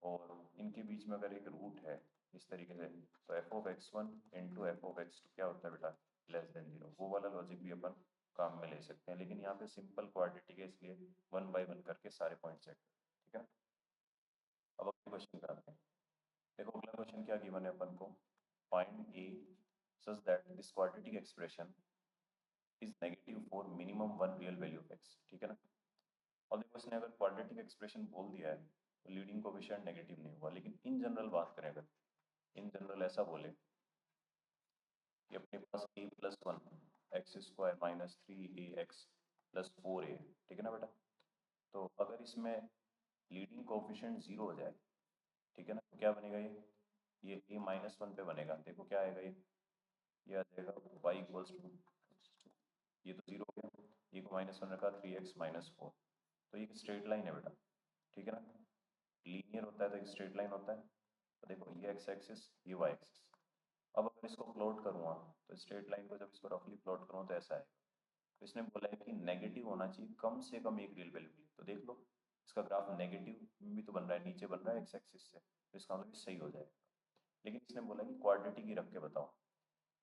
S1: और इनके बीच में अगर एक रूट है इस तरीके से, तो F of x1 into F of x2 क्या होता है बेटा, लेस देन जीरो। वो वाला लॉजिक भी अपन काम में ले सकते हैं, लेकिन यहाँ पे सिंपल क्वाड्रेटिक है इसलिए वन बाय वन करके सारे पॉइंट सेट, ठीक है। अब अगले क्वेश्चन पे आते हैं। देखो अगला क्वेश्चन क्या गिवन है अपन को, find A such that this quadratic expression is negative for minimum one real value of x, ठीक है ना। और देखो इसने अगर क्वाड्रेटिक एक्सप्रेशन बोल दिया है तो लीडिंग कोएफिशिएंट नेगेटिव नहीं हुआ, लेकिन इन जनरल बात करें अगर, इन जनरल ऐसा बोले कि अपने पास a plus one x square minus three a x plus four a, ठीक है ना बेटा। तो अगर इसमें लीडिंग कोएफिशिएंट जीरो हो जाए, ठीक है ना, तो क्या बनेगा ये a माइनस वन पे बनेगा। देखो क्या आएगा ये आ जाएगा y इक्वल्स टू, ये तो जीरो हो गया, ये को माइनस वन रखा, थ्री एक्स माइनस फोर, तो ये स्ट्रेट लाइन है बेटा, ठीक है ना। लीनियर होता है तो एक स्ट्रेट लाइन होता है। तो देखो ये एक्स एक्सिस, ये वाई एक्सिस। अब अगर इसको प्लॉट करूँगा तो स्ट्रेट लाइन को जब इसको रफली प्लॉट करूँ तो ऐसा है। तो इसने बोला है कि नेगेटिव होना चाहिए कम से कम एक रियल वैल्यू के लिए। तो देख लो इसका ग्राफ नेगेटिव भी तो बन रहा है, नीचे बन रहा है एक्स एक्सिस से, तो इसका मतलब सही हो जाएगा। लेकिन इसने बोला कि क्वाड्रेटिक ही रख के बताओ।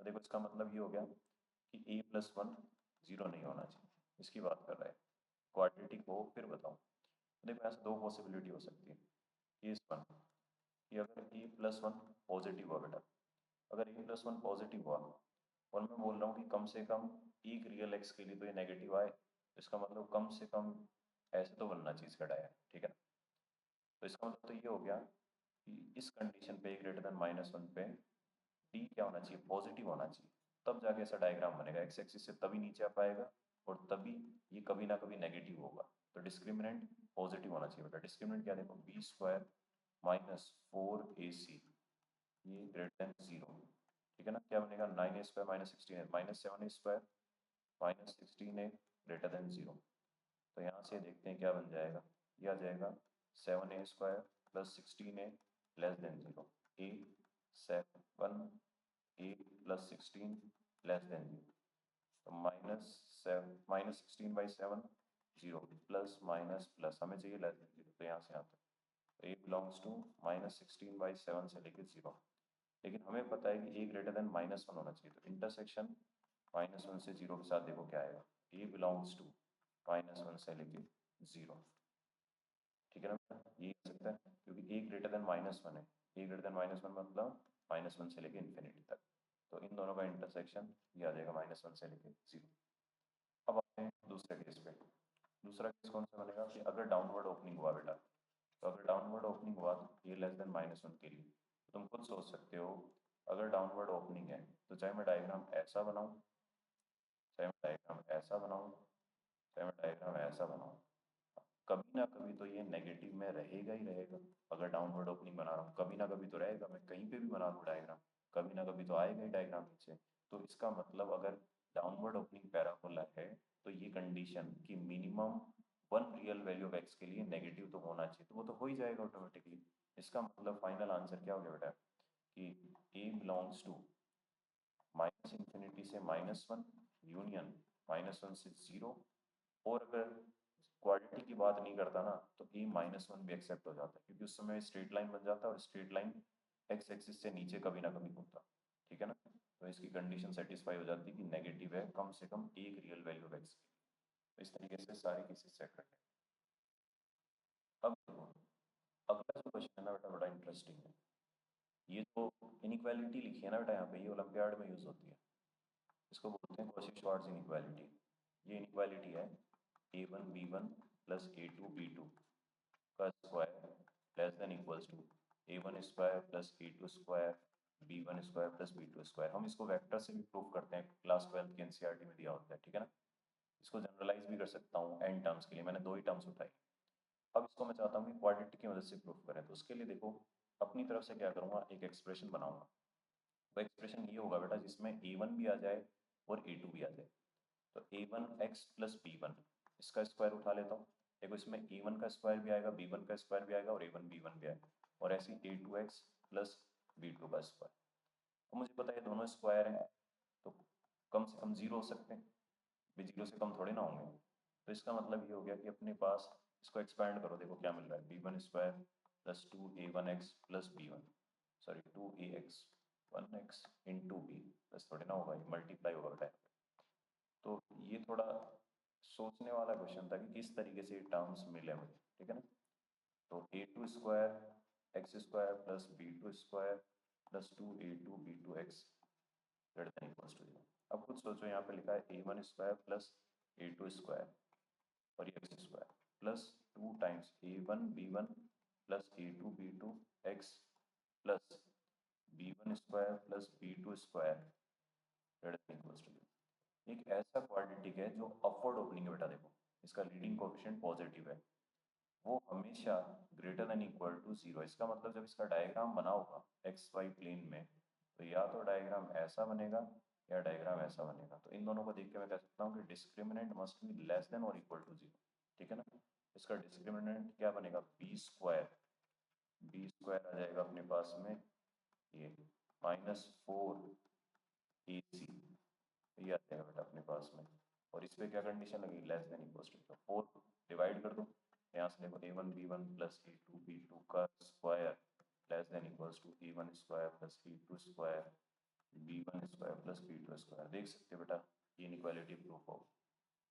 S1: तो देखो इसका मतलब ये हो गया कि ए प्लस वन जीरो नहीं होना चाहिए, इसकी बात कर रहा है। क्वाड्रेटिक हो फिर बताओ। तो देखो ऐसे दो पॉसिबिलिटी हो सकती है, केस वन कि अगर ए प्लस वन पॉजिटिव हुआ बेटा, अगर ए प्लस वन पॉजिटिव हुआ और मैं बोल रहा हूँ कि कम से कम एक रियल एक्स के लिए तो ये नेगेटिव आए, तो इसका मतलब कम से कम ऐसे तो बनना चाहिए इसका डाया, ठीक है। तो इसका मतलब तो ये हो गया कि इस कंडीशन पे ग्रेटर देन माइनस वन पे डी क्या होना चाहिए, पॉजिटिव होना चाहिए, तब जाके ऐसा डायग्राम बनेगा। एक्स एक्सिस से तभी नीचे आ पाएगा और तभी ये कभी ना कभी नेगेटिव होगा। तो डिस्क्रिमिनेंट पॉजिटिव होना चाहिए बेटा। डिस्क्रिमिनेंट क्या देखो, बी स्क्वायर माइनस फोर ए सी, ये ग्रेटर देन जीरो, ठीक है ना। क्या बनेगा, nine A square minus sixteen A minus seven a square minus sixteen A greater then zero. तो यहाँ से देखते हैं क्या बन जाएगा, ये आ जाएगा seven a square plus sixteen a less than zero, a seven a plus sixteen less than zero. तो minus sixteen by seven zero, plus minus plus हमें चाहिए लेस देन जीरो, तो यहाँ से आता है। तो a belongs to minus sixteen by seven से लेके जीरो। लेकिन हमें पता है कि a greater than minus one होना चाहिए, तो इंटरसेक्शन माइनस वन से जीरो के साथ देखो क्या आएगा, a belongs to minus one से लेके जीरो, ठीक है ना। ये हो सकता है क्योंकि ए ग्रेटर देन माइनस वन है, ए ग्रेटर देन माइनस वन मतलब माइनस वन से लेके इन्फिनिटी तक। तो इन दोनों का इंटरसेक्शन ये आ जाएगा माइनस वन से लेके जीरो। अब आते हैं दूसरे केस पे। दूसरा केस कौन सा बनेगा कि अगर डाउनवर्ड ओपनिंग हुआ बेटा, तो अगर डाउनवर्ड ओपनिंग हुआ ए लेस देन माइनस वन के लिए, तो तुम खुद सोच सकते हो अगर डाउनवर्ड ओपनिंग है तो चाहे मैं डायग्राम ऐसा बनाऊं, चाहे मैं डायग्राम ऐसा बनाऊं, चाहे मैं डायग्राम ऐसा बनाऊं, कभी ना कभी तो ये नेगेटिव में रहेगा ही रहेगा। अगर डाउनवर्ड ओपनिंग बना रहा हूँ कभी ना कभी तो रहेगा, मैं कहीं पे भी बना लूँ डायग्राम, कभी ना कभी तो आएगा ही डायग्राम नीचे। तो इसका मतलब अगर डाउनवर्ड ओपनिंग पैराबोला है तो ये कंडीशन कि minimum one real value of x के लिए नेगेटिव तो होना चाहिए, तो वो तो हो ही जाएगा ऑटोमेटिकली। इसका मतलब फाइनल आंसर क्या हो गया बेटा कि ए बिलोंग्स टू माइनस इन्फिनिटी से minus one union minus one से जीरो। और अगर क्वालिटी की बात नहीं करता ना तो ए माइनस वन भी एक्सेप्ट हो जाता है, क्योंकि उस समय स्ट्रेट लाइन बन जाता है और स्ट्रेट लाइन एक्स एक्सिस से नीचे कभी ना कभी होता, ठीक है ना। तो इसकी कंडीशन सेटिस्फाई हो जाती है कि नेगेटिव है कम से कम एक रियल वैल्यू ऑफ एक्स। तो इस तरीके से सारे केसेस चेक करते हैं। अब देखो अगला जो क्वेश्चन है ना बेटा बड़ा इंटरेस्टिंग है। ये जो इनइक्वालिटी लिखी है ना बेटा यहाँ पे, ये ओलंपियाड में यूज होती है। इसको बोलते हैं कॉची श्वार्ट्ज इनइक्वालिटी। ये इनइक्वालिटी है a one b one plus a two b two का square less than equals to a one square plus a two square b one square plus b two square. हम इसको vector से भी prove करते हैं, class twelfth की NCERT में दिया होता है, ठीक है ना। इसको जनरलाइज भी कर सकता हूँ एन टर्म्स के लिए, मैंने दो ही टर्म्स उठाई। अब इसको मैं चाहता हूँ कि क्वाड्रेटिक की मदद से प्रूफ करें, तो उसके लिए देखो अपनी तरफ से क्या करूँगा, एक एक्सप्रेशन बनाऊंगा। वो एक्सप्रेशन ये होगा बेटा जिसमें a1 भी आ जाए और a2 भी आ जाए। तो a1x प्लस b1 इसका स्क्वायर उठा लेता हूँ। देखो इसमें a1 का स्क्वायर भी आएगा, b1 का स्क्वायर भी आएगा और a1 b1 भी आएगा, और ऐसे a2x प्लस b2 का स्क्वायर। तो मुझे पता है दोनों स्क्वायर हैं तो कम से कम जीरो हो सकते हैं, भी जीरो से कम थोड़े ना होंगे। तो इसका मतलब ये हो गया कि अपने पास इसको एक्सपैंड करो, देखो क्या मिल रहा है, b1 square plus 2a1x plus b1, sorry 2ax1x into b plus थोड़े ना होगा, ये मल्टीप्लाई होगा बेटा। तो ये थोड़ा सोचने वाला क्वेश्चन था कि किस तरीके से टर्म्स मिले मुझे, ठीक है ना। तो a2 square x square plus b2 square plus 2a2b2x greater than equals to 0। अब कुछ सोचो, यहाँ पे लिखा है a1 square plus a2 square और ये x square plus 2 times a1 b1 plus a2 b2 x plus b1 square plus b2 square greater than equals to 0। एक ऐसा क्वाड्रेटिक है जो अपवर्ड ओपनिंग है बेटा, देखो इसका लीडिंग कोएफिशिएंट पॉजिटिव है, वो हमेशा ग्रेटर देन इक्वल टू 0। इसका मतलब जब इसका डायग्राम बना होगा एक्स वाई प्लेन में, तो या तो डायग्राम ऐसा बनेगा या डायग्राम ऐसा बनेगा। तो इन दोनों को देख के मैं कह सकता हूँ कि discriminant must be less than और इक्वल टू 0, ठीक है ना। इसका डिस्क्रिमिनेंट क्या बनेगा, बी स्क्वायर आ जाएगा अपने पास में ये -4ac, ये आ जाएगा बेटा अपने पास में। और इस पर क्या कंडीशन लगेगी, less than equal to 4 divide कर दो, यहाँ से देखो a1 b1 plus a2 b2 का square less than equals to a1 square plus a2 square b1 square plus b2 square. देख सकते हो बेटा ये इनइक्वालिटी प्रूफ हो।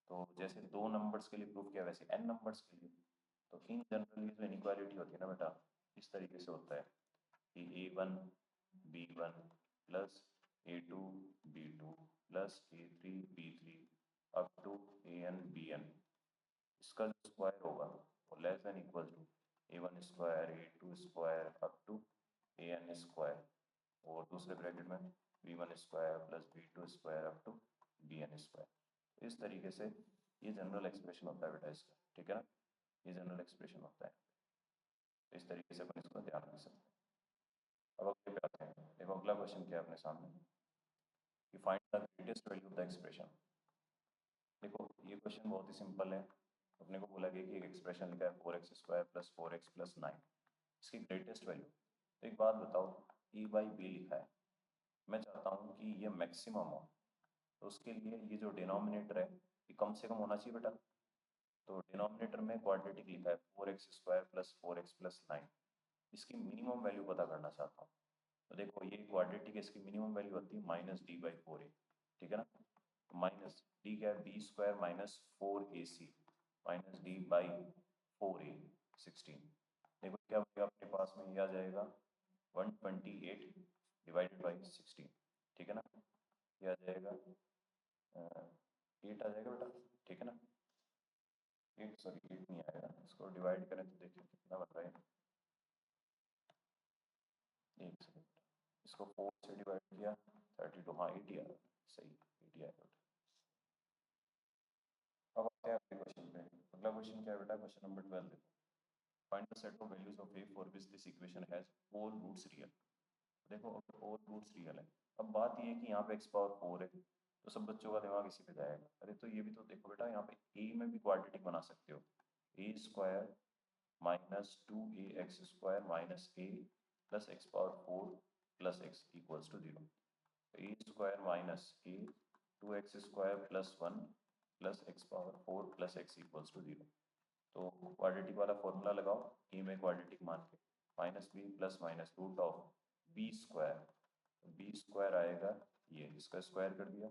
S1: तो जैसे दो नंबर्स के लिए प्रूफ किया वैसे n नंबर्स के लिए, तो इन जनरल ये जो इनइक्वालिटी होती है ना बेटा, इस तरीके से होता है कि a1 b1 plus a2 b2 plus a3 b3 up to an bn, इसका जो स्क्वायर होगा वो less than equal to a1 square a2 square up to an square, और दूसरे ब्रैकेट में b1 square plus b2 square up to bn square. इस तरीके से ये जनरल एक्सप्रेशन होता है बेटा इसका, ठीक है ना, ये जनरल एक्सप्रेशन होता है। इस तरीके से अपन इसको ध्यान रख सकते हैं। अब अगले पे आते हैं, देखो अगला क्वेश्चन क्या है अपने सामने कि find the greatest value of the expression. देखो ये क्वेश्चन बहुत ही सिंपल है, अपने को बोला गया कि एक एक्सप्रेशन लिखा है 4x square plus 4x plus 9, इसकी ग्रेटेस्ट वैल्यू। तो एक बात बताओ, e बाई बी लिखा है, मैं चाहता हूँ कि ये मैक्सिमम हो, तो उसके लिए ये जो डिनोमिनेटर है ये कम से कम होना चाहिए बेटा। तो डिनोमिनेटर में क्वाड्रेटिक लिखा है 4x square plus 4x plus 9, इसकी मिनिमम वैल्यू पता करना चाहता हूँ। तो देखो ये क्वाड्रेटिक है, इसकी मिनिमम वैल्यू होती है -d/4a, ठीक है ना। तो माइनस डी क्या है, B square minus 4ac minus d/4a 16। देखो क्या बनेगा अपने पास में, ये आ जाएगा 128 डिवाइडेड बाई 16, ठीक है ना। ये आ जाएगा 8 आ जाएगा बेटा, ठीक है ना। 8 सॉरी 8 नहीं आएगा, इसको डिवाइड करें तो देखिए कितना बन रहा है। एक सेकेंड, इसको 4 से डिवाइड किया 32, हाँ 80 आ रहा है, सही 80 आएगा। अब आते हैं अगले क्वेश्चन पे। अगला क्वेश्चन क्या है बेटा, क्वेश्चन नंबर 12 देखो। Find the set of values of a for which this equation has all roots real. देखो अगर ऑल रूट्स रियल है, अब बात ये है कि यहाँ पे x पावर 4 है, तो सब बच्चों का दिमाग इसी पे जाएगा, अरे तो ये भी तो देखो बेटा, यहाँ पे a में भी क्वाड्रेटिक बना सकते हो, a square minus 2ax square minus a plus x power 4 plus x equals to 0। a square minus a 2x square plus 1 plus x power 4 plus x equals to 0। तो क्वाड्रेटिक वाला formula लगाओ, a में quadratic मान के minus b plus minus root of b square, b square आएगा ये, इसका square कर दिया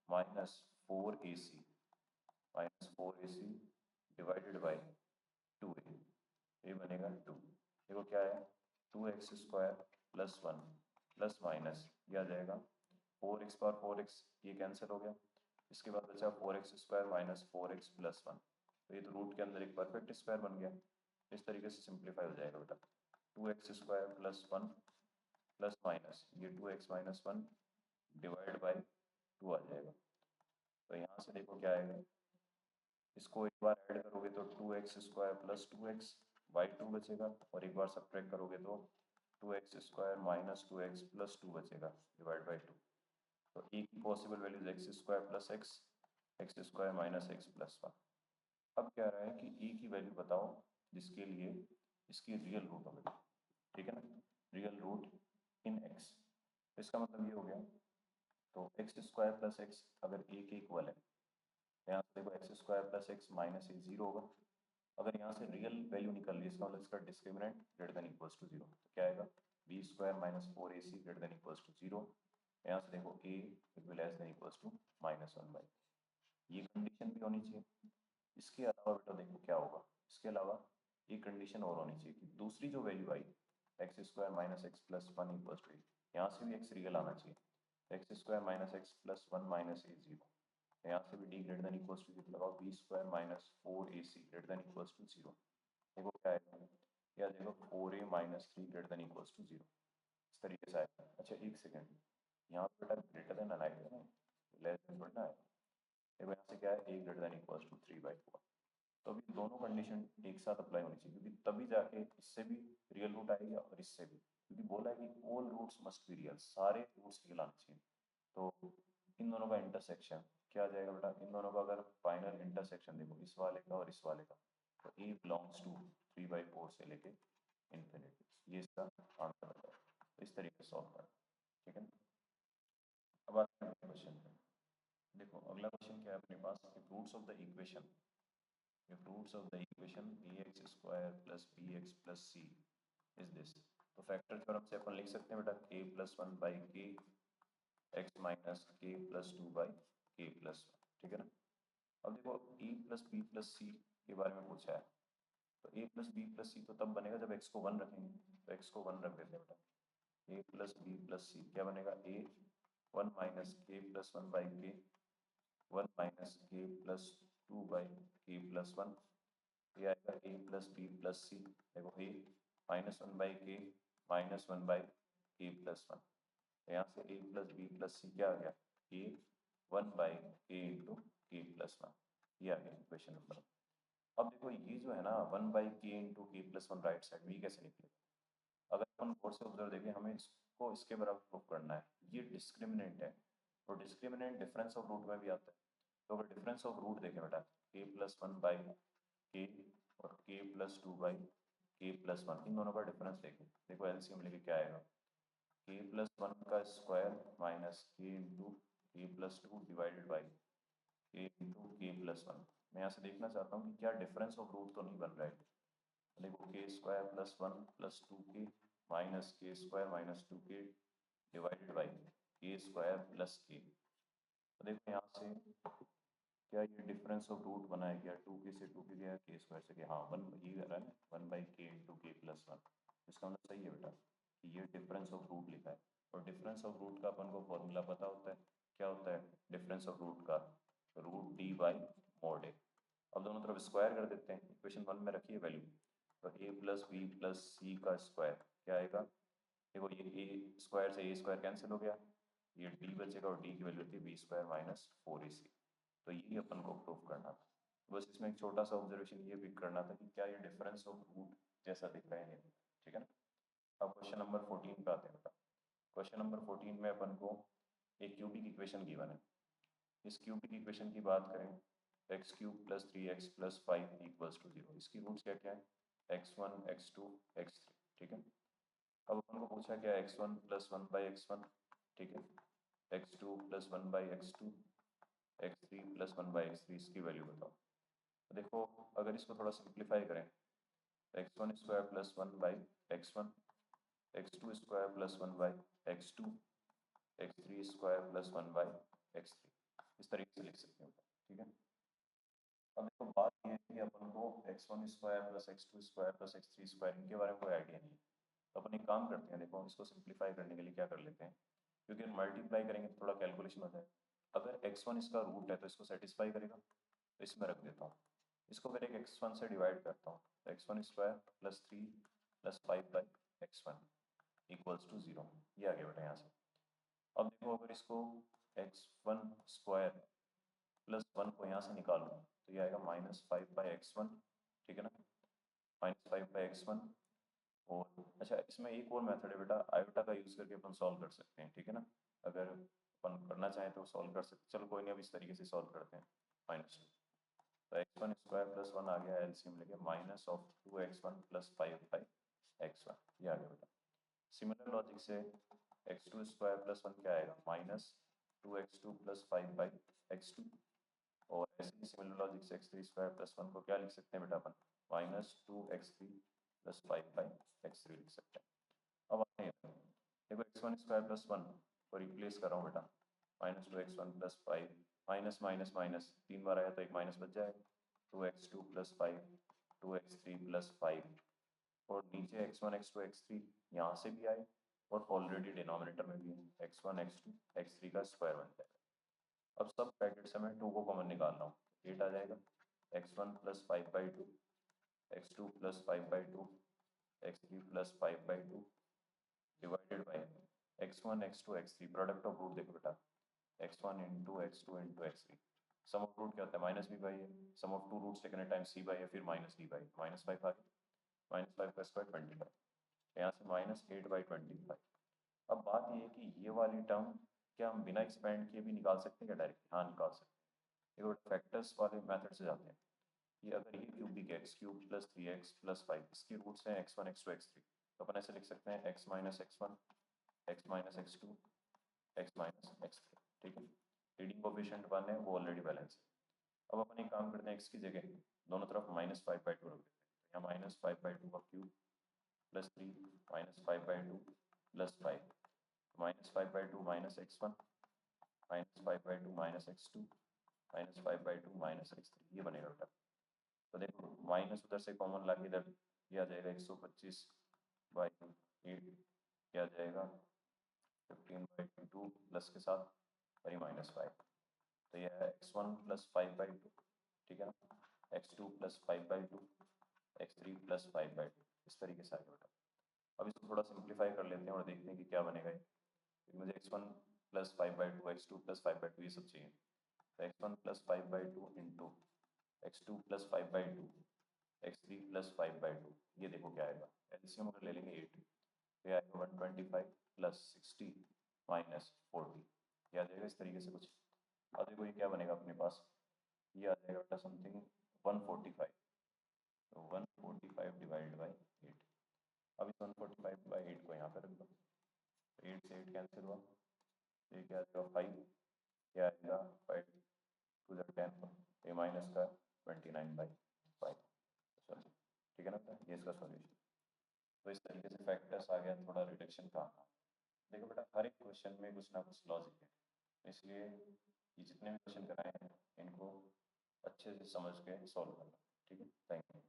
S1: -4ac डिवाइडेड बाई 2a, ये बनेगा 2। देखो क्या है, 2x square plus 1 plus minus ये आ जाएगा 4x पावर 4x, ये कैंसिल हो गया। इसके बाद बचा 4x square minus 4x plus 1, तो ये तो रूट के अंदर एक परफेक्ट स्क्वायर बन गया। इस तरीके से सिंप्लीफाई हो जाएगा बेटा, 2x square plus 1 plus minus ये 2x माइनस 1 डिवाइड बाई 2 आ जाएगा। तो यहाँ से देखो क्या आएगा, इसको एक बार ऐड करोगे तो 2x² प्लस 2x बाई 2 बचेगा, और एक बार सब्ट्रैक्ट करोगे तो 2x² माइनस 2x प्लस 2 बचेगा डिवाइड बाई 2। तो e की possible values x² plus x² minus x plus 1। अब क्या रहा है कि e की वैल्यू बताओ जिसके लिए इसकी रियल रूट हो गई, ठीक है ना, रियल रूट इन x। इसका मतलब ये हो गया, तो x² प्लस x अगर a के इक्वल है, यहाँ से देखो x² plus x minus a 0 होगा। अगर यहाँ से रियल वैल्यू निकल रही है, इसका मतलब इसका discriminant greater than equals to 0, तो क्या आएगा b² minus 4ac greater than equals to 0। यहाँ से देखो a equal less than equals to -1/। ये कंडीशन भी होनी चाहिए। इसके अलावा बेटा देखो क्या होगा, इसके अलावा एक कंडीशन और होनी चाहिए कि दूसरी जो वैल्यू आई x² minus x plus 1 equals to, यहाँ से भी x रियल आना चाहिए, x² minus x plus 1 minus a 0। यहाँ से भी d greater than equals to 0 लगाओ, b² minus 4ac greater than equals to 0। देखो क्या आएगा, या देखो 4a minus 3 greater than equals to 0, इस तरीके से आएगा। अच्छा एक सेकेंड, यहाँ पे बेटा ग्रेटर देन आएगा ना, लेस देन थोड़ा ना है। देखो यहाँ से क्या है, a greater than equals to 3/4। तो अभी दोनों कंडीशन एक साथ अप्लाई होनी चाहिए, क्योंकि तभी जाके इससे भी रियल रूट आएगा और इससे भी, क्योंकि बोला है कि all roots must be real, सारे रूट्स रियल आने चाहिए। तो इन दोनों का इंटरसेक्शन क्या आ जाएगा बेटा, इन दोनों का अगर फाइनल इंटरसेक्शन देखो, इस वाले का और इस वाले का, तो a बिलोंग्स टू 3/4 से लेके इन्फिनिटी, ये इसका आंसर होता है। तो इस तरीके से सॉल्व करना, ठीक है ना। अब आते हैं क्वेश्चन पे। देखो अगला क्वेश्चन क्या है अपने पास, roots of the equation, if roots of the equation ax² plus bx plus c is this, तो फैक्टर थ्योरम से अपन लिख सकते हैं बेटा a प्लस 1 बाई के x minus k plus 2 by k plus 1, ठीक है ना। अब देखो a plus b plus c के बारे में पूछा है, तो a plus b plus c तो तब बनेगा जब x को 1 रखेंगे, तो x को 1 रख देते हैं बेटा, a plus b plus c क्या बनेगा, a 1 minus k plus 1 by के 1 minus k plus 2 by k plus 1, ये आएगा a प्लस बी प्लस सी। देखो a -1/k -1/k प्लस 1, तो यहाँ से a प्लस बी प्लस सी क्या आ गया, a 1/k into k plus 1, ये आ गया इक्वेशन नंबर। अब देखो ये जो है ना 1/k into k plus 1 right side में, ये कैसे निकलेगा, अगर अपन गौर से ऑब्जर्व देखें, हमें इसको इसके बराबर प्रूव करना है, ये डिस्क्रिमिनेंट है, तो डिस्क्रिमिनेंट डिफरेंस ऑफ रूट में भी आता है। तो अगर डिफरेंस ऑफ रूट देखें बेटा, k प्लस 1/k और k प्लस 2/k प्लस 1, इन दोनों का डिफरेंस देखें, देखो एलसीएम लेके क्या आएगा, k प्लस 1 का square minus k into k plus 2 divided by k into k plus 1। मैं यहाँ से देखना चाहता हूँ कि क्या डिफरेंस ऑफ रूट तो नहीं बन रहा है। देखो k² plus 1 plus 2k minus k² minus 2k divided by k² plus k। तो देखो यहाँ से क्या ये डिफरेंस ऑफ रूट बना है क्या, 2k से 2k गया, k² से गया, हाँ 1 ये आ रहा है ना 1/k इंटू k प्लस 1, इसका मतलब सही है बेटा कि ये डिफरेंस ऑफ रूट लिखा है। और डिफरेंस ऑफ रूट का अपन को फॉर्मूला पता होता है, क्या होता है डिफरेंस ऑफ रूट का, root d by mod a। अब दोनों तरफ स्क्वायर कर देते हैं, इक्वेशन 1 में रखिए वैल्यू, तो a plus b plus c का स्क्वायर क्या आएगा, देखो ये a स्क्वायर से a स्क्वायर कैंसिल हो गया, ये d बचेगा और d की वैल्यू थी b² माइनस 4ac। तो यही अपन को प्रूव करना था। बस इसमें एक छोटा सा ऑब्जर्वेशन ये भी करना था कि क्या ये डिफरेंस ऑफ रूट जैसा दिख रहा है नहीं, ठीक है ना। अब क्वेश्चन नंबर 14 पे आते हैं बेटा। क्वेश्चन नंबर 14 में अपन को एक क्यूबिक इक्वेशन गिवन है। इस क्यूबिक इक्वेशन की बात करें, x³ plus 3x plus 5 equals to 0, इसकी रूट्स क्या क्या है, x1 x2 x3, ठीक है। अब अपन को पूछा क्या x1 प्लस 1/x1, ठीक है, x2 plus 1/x2, x3 plus 1/x3, इसकी वैल्यू बताओ। तो देखो अगर इसको थोड़ा सिंप्लीफाई करें, x1² plus 1/x1, x2² plus 1/x2, x3² plus 1/x3, इस तरीके से लिख सकते हैं, ठीक है। अब देखो बात ये है कि अपन को x1² plus x2² plus x3² इनके बारे में कोई आइडिया नहीं है, तो अपन एक काम करते हैं, देखो इसको सिंप्लीफाई करने के लिए क्या कर लेते हैं, क्योंकि मल्टीप्लाई करेंगे तो थोड़ा कैलकुलेशन हो जाए। अगर x1 इसका रूट है तो इसको सेटिस्फाई करेगा, तो इसमें रख देता हूँ, इसको फिर एक x1 से डिवाइड करता हूँ, तो x1² plus 3 plus 5/x1 equals to 0, ये आ गया बेटा यहाँ से। अब देखो अगर इसको x1² प्लस 1 को यहाँ से निकालूँ, तो ये आएगा -5/x1, ठीक है ना, -5/x1। और अच्छा, इसमें एक और मेथड है बेटा, आयोटा का यूज़ करके अपन सॉल्व कर सकते हैं, ठीक है ना। अगर अपन करना चाहें तो सॉल्व कर सकते, चलो कोई नहीं, अब इस तरीके से सॉल्व करते हैं। -2 तो x1² + 1 आ गया, एलसीएम लेके -2x1 + 5/x1, ये आ गया बेटा। सिमिलर लॉजिक से x2² + 1 क्या आएगा, -2x2 + 5/x2। और ऐसे ही सिमिलर लॉजिक से x3² + 1 को क्या लिख सकते हैं बेटा अपन, -2x3 + 5/x3 लिख सकते हैं। अब आते हैं, देखो x1² + 1 को रिप्लेस कर रहा हूँ बेटा, -2x1 + 5, माइनस माइनस माइनस 3 बार आया तो एक माइनस बच जाएगा, 2x2 + 5, 2x3 + 5, और नीचे x1 x2 x3 यहाँ से भी आए और ऑलरेडी डिनोमिनेटर में भी है, x1 x2 x3 का स्क्वायर बन जाएगा। अब सब ब्रैकेट से मैं 2 को कॉमन निकाल रहा हूँ, 8 आ जाएगा, x1 + 5/2, x2 + 5/2, x3 + 5/2 divided by x1 x2 x3, product of root देखो बेटा, x1 × x2 × x3, some of root क्या होता है, माइनस b बाई है, sum of two roots taken at time c by है, फिर -d बाई, -5 आ गया, -5 का स्क्वायर 25, यहाँ से -8/25। अब बात ये है कि ये वाली टर्म क्या हम बिना एक्सपेंड किए भी निकाल सकते हैं क्या डायरेक्ट, हाँ निकाल सकते हैं। देखो फैक्टर्स वाले मेथड से जाते हैं, ये अगर ये क्यूबिक है x³ + 3x + 5, इसके रूट्स हैं x1 x2 x3, तो अपन ऐसे लिख सकते हैं x - x1, x - x2, x - x3, ठीक है। लीडिंग कोएफिशिएंट 1 है, वो ऑलरेडी बैलेंस है। अब अपन एक काम करते हैं, x की जगह दोनों तरफ -5/2 रख देते हैं, यहाँ -5/2 का क्यूब + 3 -5/2 + 5, -5/2 -x1, -5/2 -x2, -5/2 -x3, ये बनेगा बेटा। तो देखो माइनस उधर से कॉमन ला के इधर ये आ जाएगा 125/8, क्या आ जाएगा 15/2 प्लस के साथ और ये -5, तो ये है x1 + 5/2, ठीक है ना, x2 + 5/2, x3 + 5/2, इस तरीके से आएगा बेटा। अब इसको थोड़ा सिंप्लीफाई कर लेते हैं और देखते हैं कि क्या बनेगा ये। मुझे x1 + 5/2, x2 + 5/2 ये सब चाहिए, तो x1 + 5/2 इंटू x2 + 5/2, x3 + 5/2, ये देखो क्या आएगा, एलसीएम अगर ले लेंगे 8, ये आएगा 125 + 60 - 40, ये आ जाएगा इस तरीके से कुछ। अब देखो ये क्या बनेगा अपने पास, ये आ जाएगा बेटा समथिंग 145, तो 145 डिवाइड बाई 8। अब इस 145/8 को यहाँ पे रख दो, 8 से 8 कैंसिल हुआ, ये क्या आएगा 5, क्या आएगा 5 2 10, ये माइनस का 29/5, चलो ठीक है ना, ये इसका सॉल्यूशन। तो इस तरीके से फैक्टर्स आ गया, थोड़ा रिडक्शन का। देखो बेटा हर एक क्वेश्चन में कुछ ना कुछ लॉजिक है, इसलिए ये जितने भी क्वेश्चन कराए हैं इनको अच्छे से समझ के सॉल्व करना, ठीक है। Thank you.